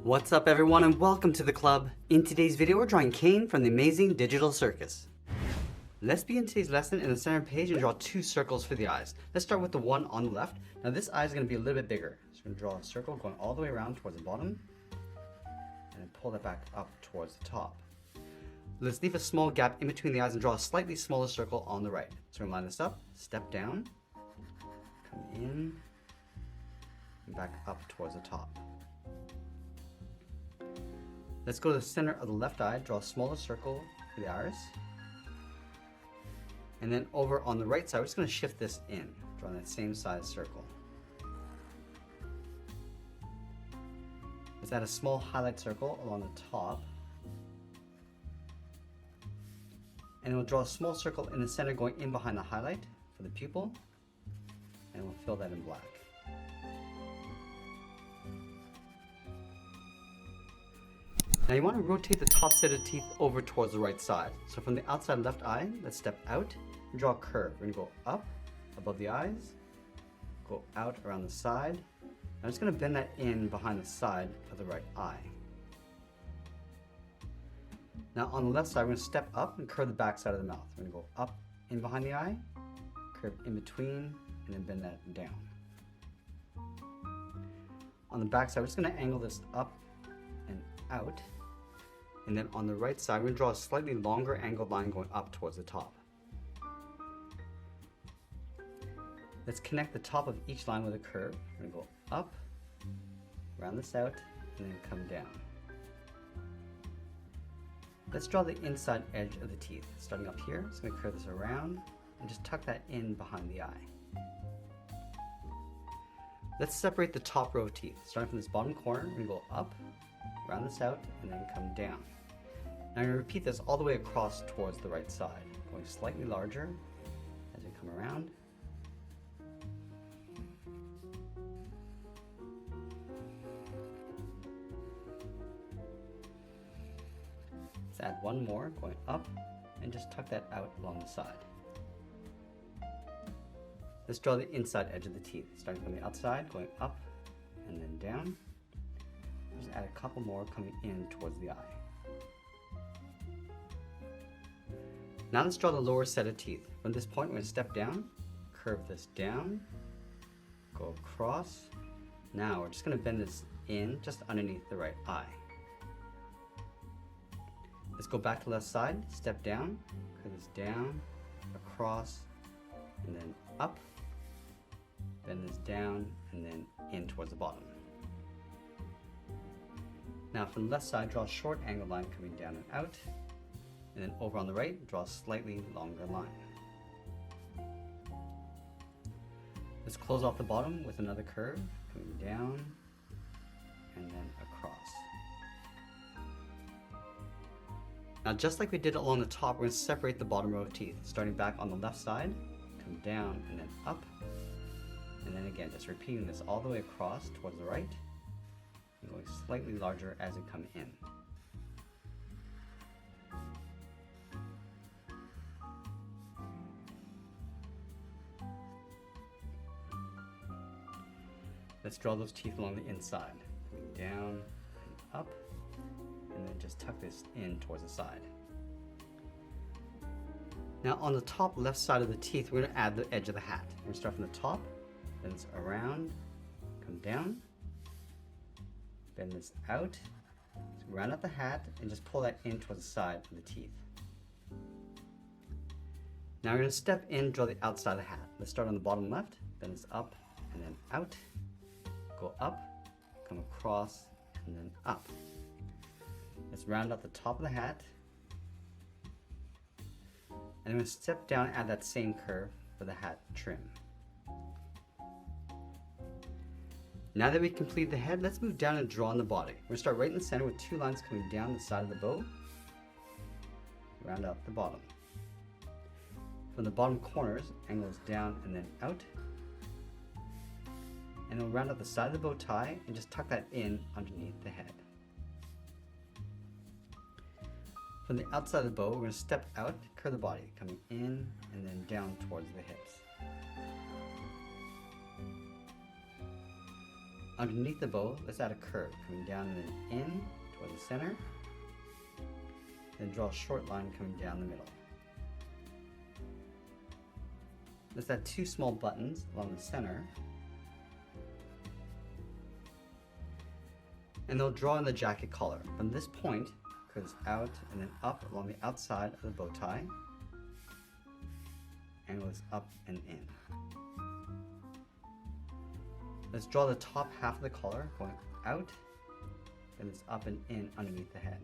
What's up everyone and welcome to the club. In today's video we're drawing Caine from the amazing digital circus. Let's begin today's lesson in the center page and draw two circles for the eyes. Let's start with the one on the left. Now this eye is going to be a little bit bigger. So we're going to draw a circle going all the way around towards the bottom and then pull that back up towards the top. Let's leave a small gap in between the eyes and draw a slightly smaller circle on the right. So we're going to line this up, step down, come in, and back up towards the top. Let's go to the center of the left eye, draw a smaller circle for the iris. And then over on the right side, we're just going to shift this in, drawing that same size circle. Let's add a small highlight circle along the top. And we'll draw a small circle in the center going in behind the highlight for the pupil. And we'll fill that in black. Now you want to rotate the top set of teeth over towards the right side. So from the outside left eye, let's step out and draw a curve. We're going to go up above the eyes, go out around the side. I'm just going to bend that in behind the side of the right eye. Now on the left side, we're going to step up and curve the back side of the mouth. We're going to go up in behind the eye, curve in between, and then bend that down. On the back side, we're just going to angle this up and out. And then on the right side, we're going to draw a slightly longer angled line going up towards the top. Let's connect the top of each line with a curve. We're going to go up, round this out, and then come down. Let's draw the inside edge of the teeth. Starting up here, just going to curve this around and just tuck that in behind the eye. Let's separate the top row of teeth. Starting from this bottom corner, we're going to go up, round this out, and then come down. Now I'm going to repeat this all the way across towards the right side, going slightly larger as we come around. Let's add one more, going up, and just tuck that out along the side. Let's draw the inside edge of the teeth, starting from the outside, going up, and then down. Just add a couple more coming in towards the eye. Now let's draw the lower set of teeth. From this point, we're going to step down, curve this down, go across. Now we're just going to bend this in just underneath the right eye. Let's go back to the left side, step down, curve this down, across, and then up, bend this down, and then in towards the bottom. Now from the left side, draw a short angled line coming down and out. And then over on the right, draw a slightly longer line. Let's close off the bottom with another curve, coming down and then across. Now just like we did along the top, we're going to separate the bottom row of teeth. Starting back on the left side, come down and then up. And then again, just repeating this all the way across towards the right. And going slightly larger as we come in. Let's draw those teeth along the inside, coming down and up, and then just tuck this in towards the side. Now on the top left side of the teeth, we're going to add the edge of the hat. We're going to start from the top, then it's around, come down, bend this out, round out the hat, and just pull that in towards the side of the teeth. Now we're going to step in, draw the outside of the hat. Let's start on the bottom left, bend this up, and then out. Go up, come across, and then up. Let's round out the top of the hat. And I'm going to step down and add that same curve for the hat trim. Now that we complete the head, let's move down and draw on the body. We're going to start right in the center with two lines coming down the side of the bow. Round out the bottom. From the bottom corners, angles down and then out. And we'll round out the side of the bow tie and just tuck that in underneath the head. From the outside of the bow, we're going to step out, curve the body, coming in and then down towards the hips. underneath the bow, let's add a curve coming down and then in toward the center. Then draw a short line coming down the middle. Let's add 2 small buttons along the center. And they'll draw in the jacket collar. From this point, it goes out and then up along the outside of the bow tie. And goes up and in. Let's draw the top half of the collar going out, and it's up and in underneath the head.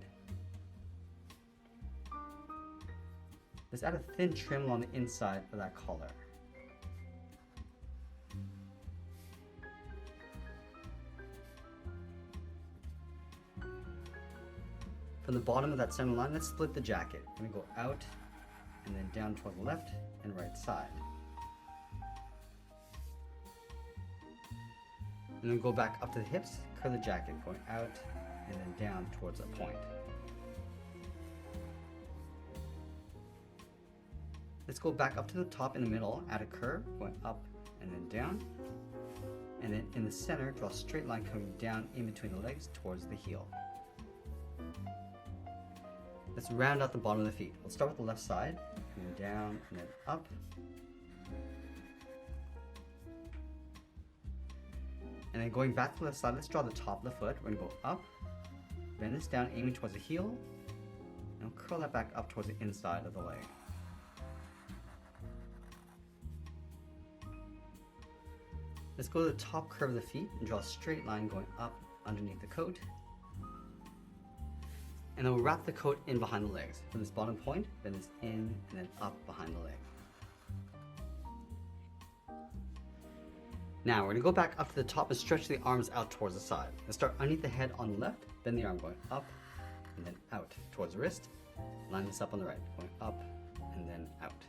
Let's add a thin trim along the inside of that collar. From the bottom of that center line, let's split the jacket. We're going to go out and then down toward the left and right side. And then go back up to the hips, curve the jacket going out and then down towards a point. Let's go back up to the top in the middle, add a curve going up and then down. And then in the center, draw a straight line coming down in between the legs towards the heel. Let's round out the bottom of the feet. We'll start with the left side, coming down and then up. And then going back to the left side, let's draw the top of the foot. We're going to go up, bend this down, aiming towards the heel, and we'll curl that back up towards the inside of the leg. Let's go to the top curve of the feet and draw a straight line going up underneath the coat. And then we'll wrap the coat in behind the legs. From this bottom point, bend this in and then up behind the leg. Now we're going to go back up to the top and stretch the arms out towards the side. Let's start underneath the head on the left, bend the arm going up and then out towards the wrist. Line this up on the right, going up and then out.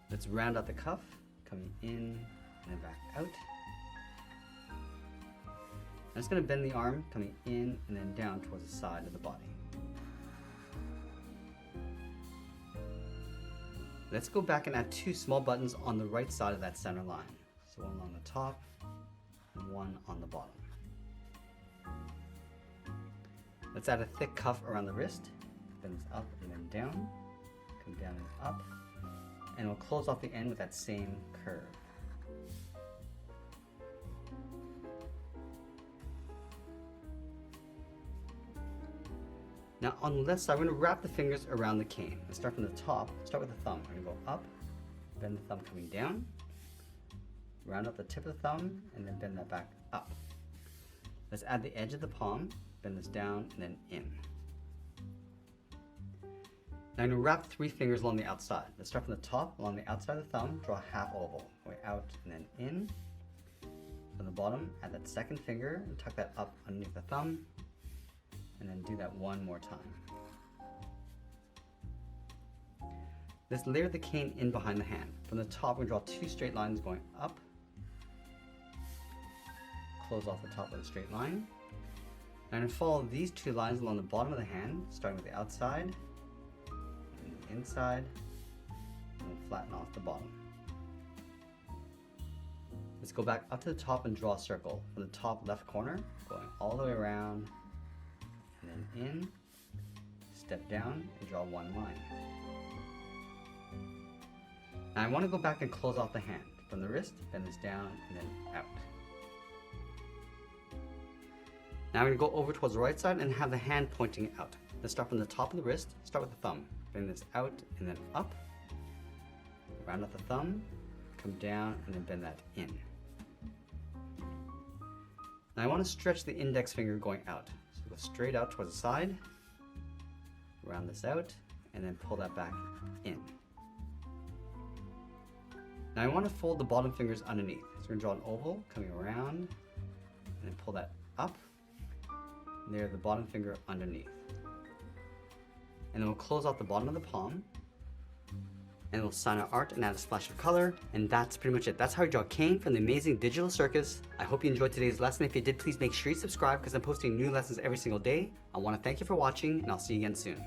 Let's round out the cuff, coming in and then back out. I'm just going to bend the arm, coming in and then down towards the side of the body. Let's go back and add 2 small buttons on the right side of that center line. So one along the top and one on the bottom. Let's add a thick cuff around the wrist, bend this up and then down, come down and up, and we'll close off the end with that same curve. Now on the left side, we're going to wrap the fingers around the cane. Let's start from the top, start with the thumb. We're going to go up, bend the thumb coming down, round up the tip of the thumb, and then bend that back up. Let's add the edge of the palm, bend this down, and then in. Now I'm going to wrap 3 fingers along the outside. Let's start from the top, along the outside of the thumb, draw a half oval, going out and then in. From the bottom, add that second finger and tuck that up underneath the thumb. And then do that one more time. Let's layer the cane in behind the hand. From the top, we draw 2 straight lines going up. Close off the top with a straight line. And then follow these 2 lines along the bottom of the hand, starting with the outside, and the inside, and then flatten off the bottom. Let's go back up to the top and draw a circle. From the top left corner, going all the way around, and then in, step down, and draw 1 line. Now I want to go back and close off the hand. From the wrist, bend this down, and then out. Now we're going to go over towards the right side and have the hand pointing out. Let's start from the top of the wrist, start with the thumb. Bend this out and then up. Round out the thumb, come down, and then bend that in. Now I want to stretch the index finger going out. Go straight out towards the side, round this out, and then pull that back in. Now I want to fold the bottom fingers underneath. So we're going to draw an oval coming around, and then pull that up, and there the bottom finger underneath. And then we'll close out the bottom of the palm, and we'll sign our art and add a splash of color, and that's pretty much it. That's how I draw Caine from the amazing Digital Circus. I hope you enjoyed today's lesson. If you did, please make sure you subscribe because I'm posting new lessons every single day. I want to thank you for watching, and I'll see you again soon.